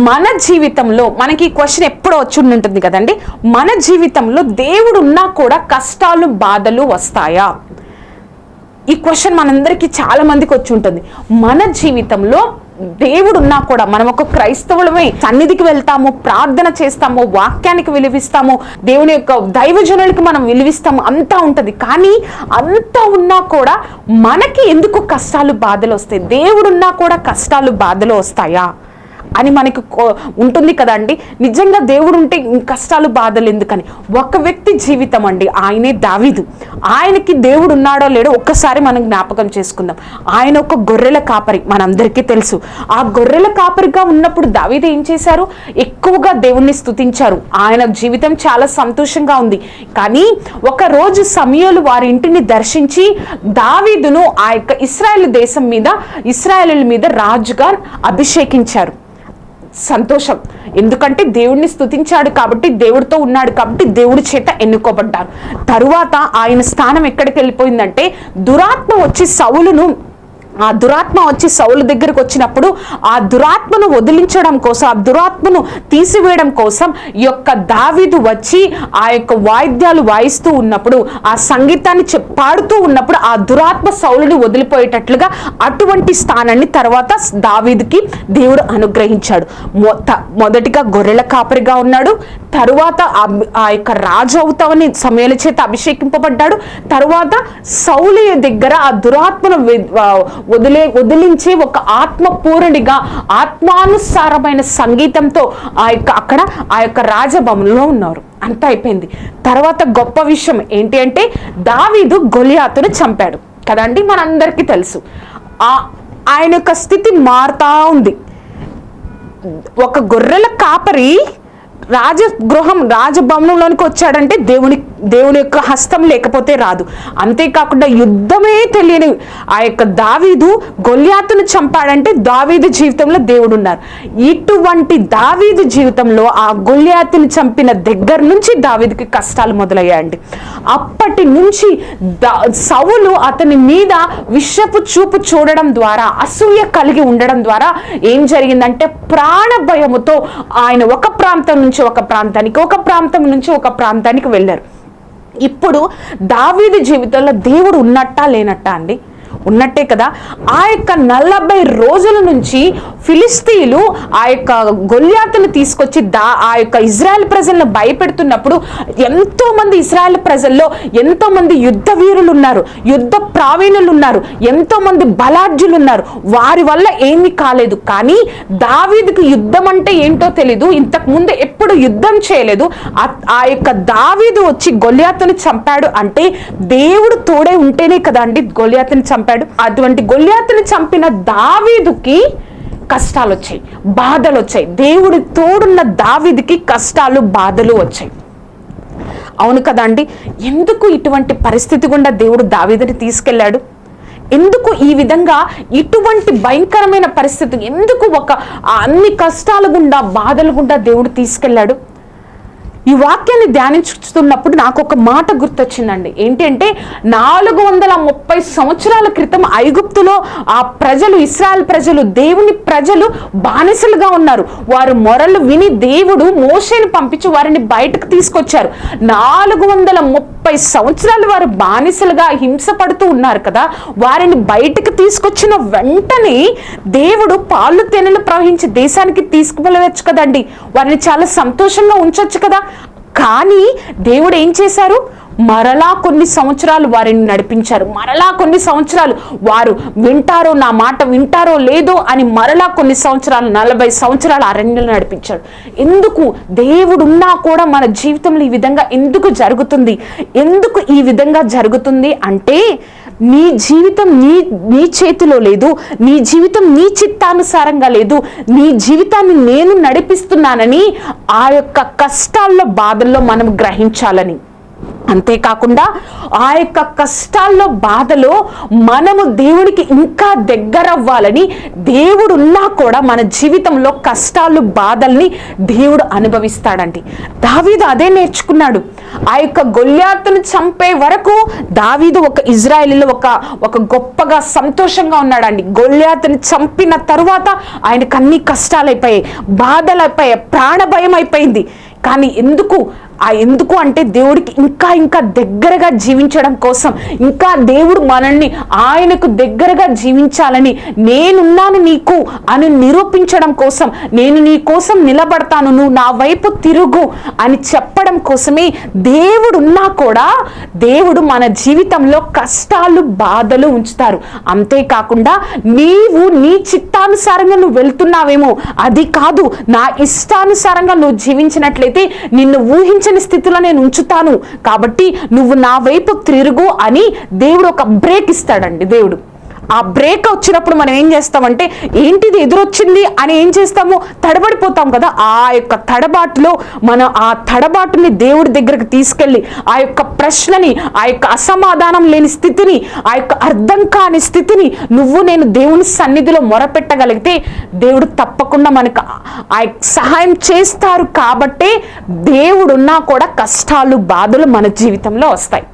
మన జీవితంలో మనకి ఈ క్వశ్చన్ ఎప్పుడో వచ్చి ఉంటుంది కదండి, మన జీవితంలో దేవుడు ఉన్నా కూడా కష్టాలు బాధలు వస్తాయా? ఈ క్వశ్చన్ మనందరికీ చాలా మందికి వచ్చి ఉంటుంది. మన జీవితంలో దేవుడు ఉన్నా కూడా మనం ఒక క్రైస్తవులమే, సన్నిధికి వెళ్తాము, ప్రార్థన చేస్తాము, వాక్యానికి విలువిస్తాము, దేవుని యొక్క దైవజనులకి మనం విలువిస్తాము, అంతా ఉంటుంది. కానీ అంతా ఉన్నా కూడా మనకి ఎందుకు కష్టాలు బాధలు వస్తాయి? దేవుడు ఉన్నా కూడా కష్టాలు బాధలు వస్తాయా అని మనకు ఉంటుంది కదండి. నిజంగా దేవుడు ఉంటే కష్టాలు బాధలు ఎందుకని? ఒక వ్యక్తి జీవితం అండి, ఆయనే దావీదు. ఆయనకి దేవుడు ఉన్నాడో లేడో ఒక్కసారి మనం జ్ఞాపకం చేసుకుందాం. ఆయన ఒక గొర్రెల కాపరి, మనందరికీ తెలుసు. ఆ గొర్రెల కాపరిగా ఉన్నప్పుడు దావీదు ఏం చేశారు? ఎక్కువగా దేవుణ్ణి స్తుతించారు. ఆయన జీవితం చాలా సంతోషంగా ఉంది. కానీ ఒక రోజు సమూయేలు వారి ఇంటిని దర్శించి దావీదును ఆ యొక్క ఇశ్రాయేలు దేశం మీద, ఇశ్రాయేలుల మీద రాజుగా అభిషేకించారు. సంతోషం, ఎందుకంటే దేవుడిని స్తుతించాడు కాబట్టి, దేవుడితో ఉన్నాడు కాబట్టి దేవుడి చేత ఎన్నుకోబడ్డారు. తరువాత ఆయన స్థానం ఎక్కడికి వెళ్ళిపోయిందంటే, ఆ దురాత్మ వచ్చి సౌలు దగ్గరకు వచ్చినప్పుడు ఆ దురాత్మను వదిలించడం కోసం, ఆ దురాత్మను తీసివేయడం కోసం ఈ యొక్క దావీదు వచ్చి ఆ యొక్క వాయిద్యాలు వాయిస్తూ ఉన్నప్పుడు, ఆ సంగీతాన్ని పాడుతూ ఉన్నప్పుడు ఆ దురాత్మ సౌలుని వదిలిపోయేటట్లుగా అటువంటి స్థానాన్ని తర్వాత దావీదుకి దేవుడు అనుగ్రహించాడు. మొదటిగా గొర్రెల కాపరిగా ఉన్నాడు, తరువాత ఆ యొక్క రాజు అవుతావని సమూయేలు చేత అభిషేకింపబడ్డాడు. తరువాత సౌలు దగ్గర ఆ దురాత్మను వదిలించి ఒక ఆత్మపూర్ణుడిగా ఆత్మానుసారమైన సంగీతంతో అక్కడ ఆ యొక్క రాజభవనంలో ఉన్నారు. అంతా అయిపోయింది. తర్వాత గొప్ప విషయం ఏంటి అంటే, దావీదు గొలియాతును చంపాడు కదండి, మనందరికీ తెలుసు. ఆయన యొక్క స్థితి మారుతా ఉంది. ఒక గొర్రెల కాపరి రాజభవనంలోనికి వచ్చాడంటే దేవుని యొక్క హస్తం లేకపోతే రాదు. అంతేకాకుండా యుద్ధమే తెలియని ఆ యొక్క దావీదు గొల్యాతును చంపాడంటే దావీదు జీవితంలో దేవుడు ఉన్నారు. ఇటువంటి దావీదు జీవితంలో ఆ గొల్యాతును చంపిన దగ్గర నుంచి దావీదుకి కష్టాలు మొదలయ్యాయండి. అప్పటి నుంచి సౌలు అతని మీద విషపు చూపు చూడడం ద్వారా, అసూయ కలిగి ఉండడం ద్వారా ఏం జరిగిందంటే, ప్రాణ భయముతో ఆయన ఒక ప్రాంతం నుంచి ఒక ప్రాంతానికి వెళ్ళారు. ఇప్పుడు దావీదు జీవితంలో దేవుడు ఉన్నట్టా లేనట్టా అండి? ఉన్నట్టే కదా. ఆ యొక్క 40 రోజుల నుంచి ఫిలిస్తీయులు ఆ యొక్క గొల్యాతును తీసుకొచ్చి ఆ యొక్క ఇజ్రాయెల్ ప్రజలను భయపెడుతున్నప్పుడు ఎంతో మంది ఇజ్రాయెల్ ప్రజల్లో ఎంతో మంది యుద్ధ వీరులు ఉన్నారు, యుద్ధ ప్రావీణులు ఉన్నారు, ఎంతో మంది బలాఢ్యులు ఉన్నారు. వారి వల్ల ఏమీ కాలేదు. కానీ దావీదుకు యుద్ధం అంటే ఏంటో తెలీదు, ఇంతకు ముందు ఎప్పుడు యుద్ధం చేయలేదు. ఆ యొక్క దావీదు వచ్చి గొల్యాతును చంపాడు అంటే దేవుడు తోడే ఉంటేనే కదా అండి గొల్యాతును చంపాడు. అటువంటి గొల్యాతును చంపిన దావీదుకి కష్టాలు వచ్చాయి, బాధలు వచ్చాయి. దేవుడి తోడున్న దావీదుకి కష్టాలు బాధలు వచ్చాయి. అవును కదా అండి. ఎందుకు ఇటువంటి పరిస్థితి గుండా దేవుడు దావీదుని తీసుకెళ్లాడు? ఎందుకు ఈ విధంగా ఇటువంటి భయంకరమైన పరిస్థితి, ఎందుకు అన్ని కష్టాల గుండా బాధల గుండా దేవుడు తీసుకెళ్లాడు? ఈ వాక్యాన్ని ధ్యానించుతున్నప్పుడు నాకు ఒక మాట గుర్తొచ్చిందండి. ఏంటి అంటే, 430 సంవత్సరాల క్రితం ఐగుప్తులో ఆ ప్రజలు, ఇశ్రాయేల్ ప్రజలు, దేవుని ప్రజలు బానిసలుగా ఉన్నారు. వారు మొరలు విని దేవుడు మోషేని పంపించి వారిని బయటకు తీసుకొచ్చారు. 430 సంవత్సరాలు వారు బానిసలుగా హింసపడుతూ ఉన్నారు కదా. వారిని బయటకు తీసుకొచ్చిన వెంటనే దేవుడు పాలు తేనెలు ప్రవహించి దేశానికి తీసుకువెళ్ళవచ్చు కదండి. వారిని చాలా సంతోషంగా ఉంచొచ్చు కదా. కానీ దేవుడు ఏం చేశారు? మరలా కొన్ని సంవత్సరాలు వారిని నడిపించారు. మరలా కొన్ని సంవత్సరాలు వారు వింటారో, నా మాట వింటారో లేదో అని మరలా కొన్ని సంవత్సరాలు, 40 సంవత్సరాలు అరణ్యంలో నడిపించాడు. ఎందుకు? దేవుడున్నా కూడా మన జీవితంలో ఈ విధంగా ఎందుకు జరుగుతుంది? ఎందుకు ఈ విధంగా జరుగుతుంది అంటే, నీ జీవితం నీ చేతిలో లేదు, నీ జీవితం నీ చిత్తానుసారంగా లేదు, నీ జీవితాన్ని నేను నడిపిస్తున్నానని ఆ యొక్క కష్టాల్లో, బాధల్లో మనం గ్రహించాలని. అంతేకాకుండా ఆ యొక్క కష్టాల్లో బాధలో మనము దేవుడికి ఇంకా దగ్గర అవ్వాలని దేవుడు ఉన్నా కూడా మన జీవితంలో కష్టాలు బాధల్ని దేవుడు అనుభవిస్తాడండి. దావీదు అదే నేర్చుకున్నాడు. ఆ యొక్క గొల్యాతును చంపే వరకు దావీదు ఒక ఇజ్రాయేలీలో ఒక గొప్పగా సంతోషంగా ఉన్నాడండి. గొల్యాతుని చంపిన తరువాత ఆయనకు అన్ని కష్టాలు అయిపోయాయి, బాధలు అయిపోయాయి, ప్రాణ భయం అయిపోయింది. కానీ ఎందుకు అంటే దేవుడికి ఇంకా ఇంకా దగ్గరగా జీవించడం కోసం, ఇంకా దేవుడు మనల్ని ఆయనకు దగ్గరగా జీవించాలని, నేనున్నాను నీకు అని నిరూపించడం కోసం, నేను నీ కోసం నిలబడతాను, నువ్వు నా వైపు తిరుగు అని చెప్పడం కోసమే దేవుడున్నా కూడా దేవుడు మన జీవితంలో కష్టాలు బాధలు ఉంచుతారు. అంతేకాకుండా నీవు నీ చిత్తానుసారంగా నువ్వు వెళ్తున్నావేమో, అది కాదు, నా ఇష్టానుసారంగా నువ్వు జీవించినట్లయితే నిన్ను ఊహించని స్థితిలో నేను ఉంచుతాను, కాబట్టి నువ్వు నా వైపు తిరుగు అని దేవుడు ఒక బ్రేక్ ఇస్తాడండి. దేవుడు ఆ బ్రేక్ వచ్చినప్పుడు మనం ఏం చేస్తామంటే, ఏంటిది ఎదురొచ్చింది అని ఏం చేస్తాము, తడబడిపోతాం కదా. ఆ యొక్క తడబాటులో మనం ఆ తడబాటుని దేవుడి దగ్గరకు తీసుకెళ్ళి ఆ యొక్క ప్రశ్నని, ఆ యొక్క అసమాధానం లేని స్థితిని, ఆ యొక్క అర్థం కాని స్థితిని నేను దేవుని సన్నిధిలో మొరపెట్టగలిగితే దేవుడు తప్పకుండా మనకు ఆ సహాయం చేస్తారు. కాబట్టే దేవుడున్నా కూడా కష్టాలు బాధలు మన జీవితంలో వస్తాయి.